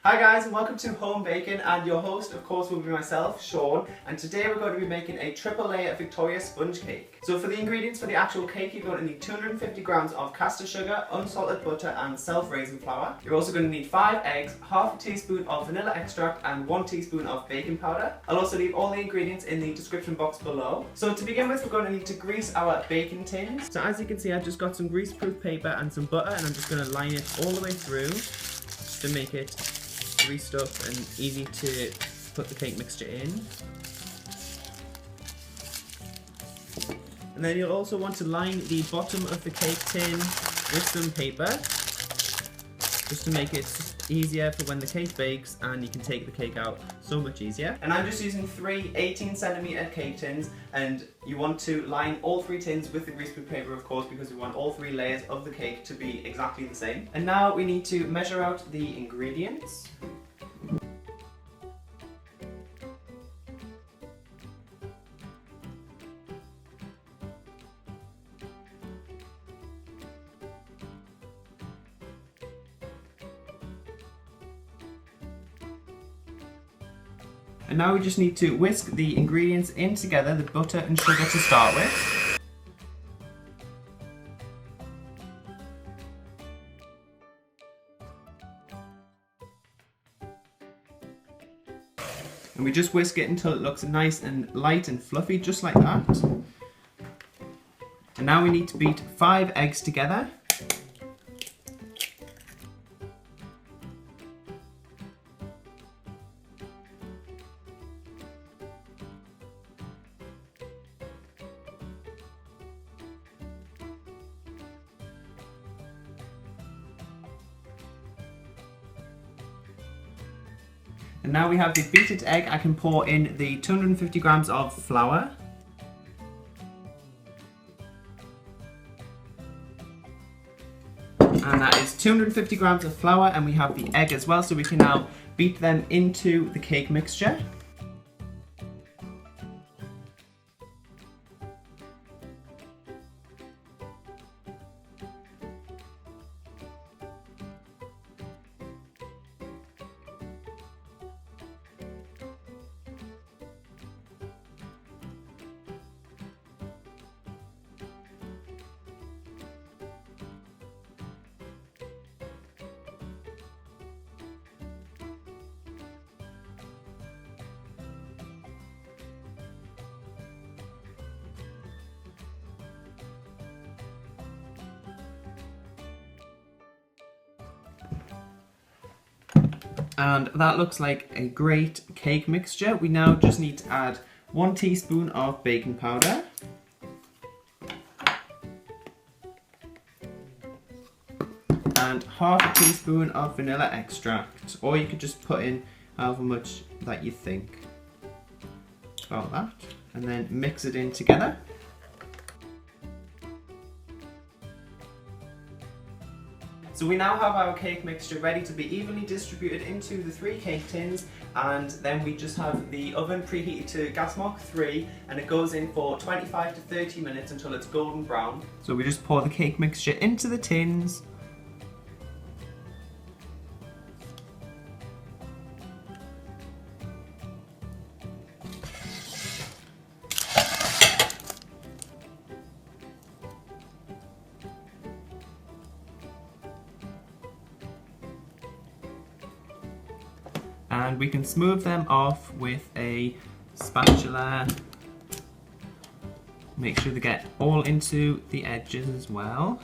Hi guys, and welcome to Home Baking, and your host of course will be myself, Sean, and today we're going to be making a triple layer Victoria sponge cake. So for the ingredients for the actual cake, you're going to need 250 grams of caster sugar, unsalted butter and self-raising flour. You're also going to need 5 eggs, half a teaspoon of vanilla extract and 1 teaspoon of baking powder. I'll also leave all the ingredients in the description box below. So to begin with, we're going to need to grease our baking tins. So as you can see, I've just got some grease-proof paper and some butter, and I'm just going to line it all the way through to make it greased up and easy to put the cake mixture in. And then you'll also want to line the bottom of the cake tin with some paper, just to make it easier for when the cake bakes and you can take the cake out so much easier. And I'm just using 3 18cm cake tins, and you want to line all 3 tins with the greaseproof paper, of course, because we want all 3 layers of the cake to be exactly the same. And now we need to measure out the ingredients. And now we just need to whisk the ingredients in together, the butter and sugar to start with. And we just whisk it until it looks nice and light and fluffy, just like that. And now we need to beat 5 eggs together. And now we have the beaten egg. I can pour in the 250 grams of flour. And that is 250 grams of flour, and we have the egg as well, so we can now beat them into the cake mixture. And that looks like a great cake mixture. We now just need to add 1 teaspoon of baking powder. And half a teaspoon of vanilla extract. Or you could just put in however much that you think about that. And then mix it in together. So we now have our cake mixture ready to be evenly distributed into the 3 cake tins, and then we just have the oven preheated to gas mark 3, and it goes in for 25 to 30 minutes until it's golden brown. So we just pour the cake mixture into the tins. And we can smooth them off with a spatula. Make sure they get all into the edges as well.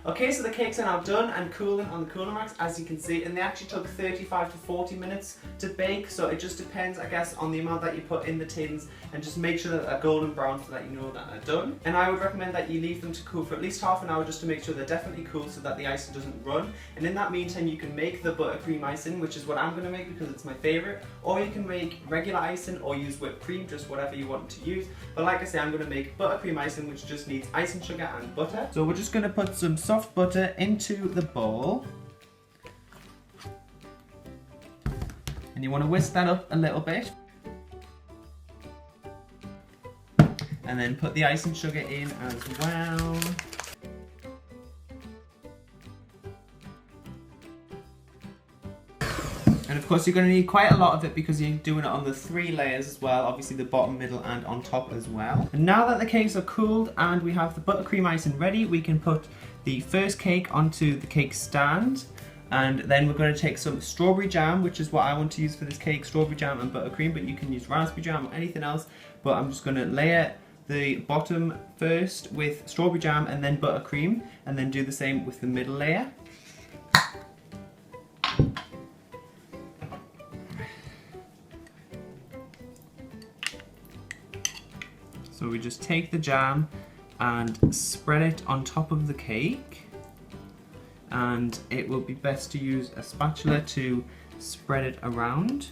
Okay, so the cakes are now done and cooling on the cooling racks, as you can see, and they actually took 35 to 40 minutes to bake, so it just depends, I guess, on the amount that you put in the tins, and just make sure that they're golden brown so that you know that they're done. And I would recommend that you leave them to cool for at least half an hour just to make sure they're definitely cool so that the icing doesn't run. And in that meantime, you can make the buttercream icing, which is what I'm going to make because it's my favourite, or you can make regular icing or use whipped cream, just whatever you want to use. But like I say, I'm going to make buttercream icing, which just needs icing sugar and butter. So we're just going to put some soft butter into the bowl. And you want to whisk that up a little bit. And then put the icing sugar in as well. And of course you're going to need quite a lot of it because you're doing it on the 3 layers as well, obviously the bottom, middle and on top as well. And now that the cakes are cooled and we have the buttercream icing ready, we can put the first cake onto the cake stand. And then we're going to take some strawberry jam, which is what I want to use for this cake, strawberry jam and buttercream, but you can use raspberry jam or anything else. But I'm just going to layer the bottom first with strawberry jam and then buttercream, and then do the same with the middle layer. So we just take the jam and spread it on top of the cake, and it will be best to use a spatula to spread it around.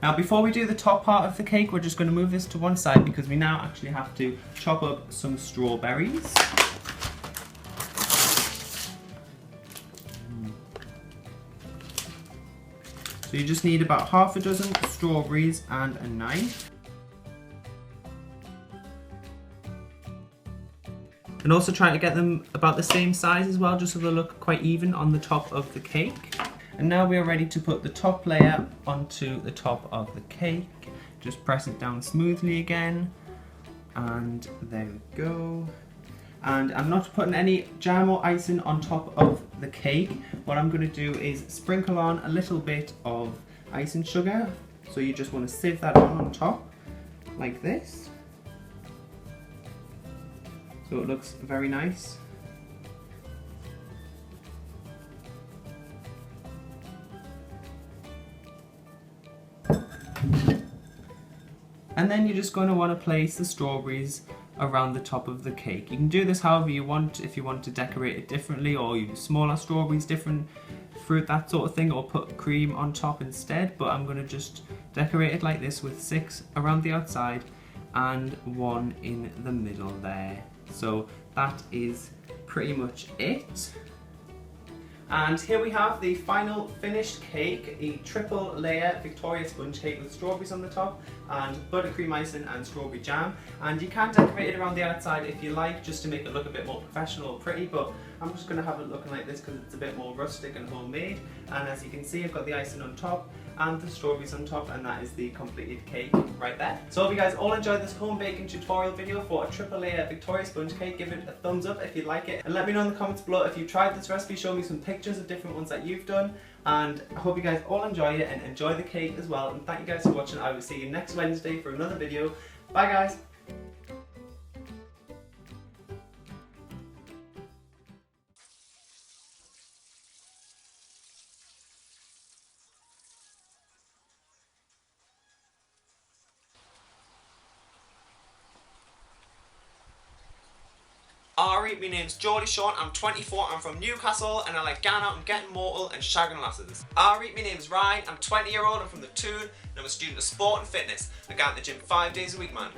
Now before we do the top part of the cake, we're just going to move this to one side because we now actually have to chop up some strawberries. So you just need about half a dozen strawberries and a knife. And also try to get them about the same size as well, just so they look quite even on the top of the cake. And now we are ready to put the top layer onto the top of the cake. Just press it down smoothly again. And there we go. And I'm not putting any jam or icing on top of the cake. What I'm going to do is sprinkle on a little bit of icing sugar. So you just want to sieve that on top, like this. So it looks very nice. And then you're just going to want to place the strawberries around the top of the cake. You can do this however you want, if you want to decorate it differently, or use smaller strawberries, different fruit, that sort of thing, or put cream on top instead. But I'm going to just decorate it like this with 6 around the outside and 1 in the middle there. So that is pretty much it. And here we have the final finished cake, a triple layer Victoria sponge cake with strawberries on the top and buttercream icing and strawberry jam. And you can decorate it around the outside if you like, just to make it look a bit more professional or pretty, but I'm just going to have it looking like this because it's a bit more rustic and homemade. And as you can see, I've got the icing on top and the strawberries on top, and that is the completed cake right there. So I hope you guys all enjoyed this home baking tutorial video for a triple layer Victoria sponge cake. Give it a thumbs up if you like it, and let me know in the comments below if you've tried this recipe. Show me some pictures of different ones that you've done, and I hope you guys all enjoy it and enjoy the cake as well. And thank you guys for watching. I will see you next Wednesday for another video. Bye guys. Ari, my name's Geordie Sean, I'm 24, I'm from Newcastle, and I like going out and getting mortal and shagging lasses. Ari, my name's Ryan, I'm 20-year-old, I'm from the Toon, and I'm a student of sport and fitness. I go to the gym 5 days a week, man.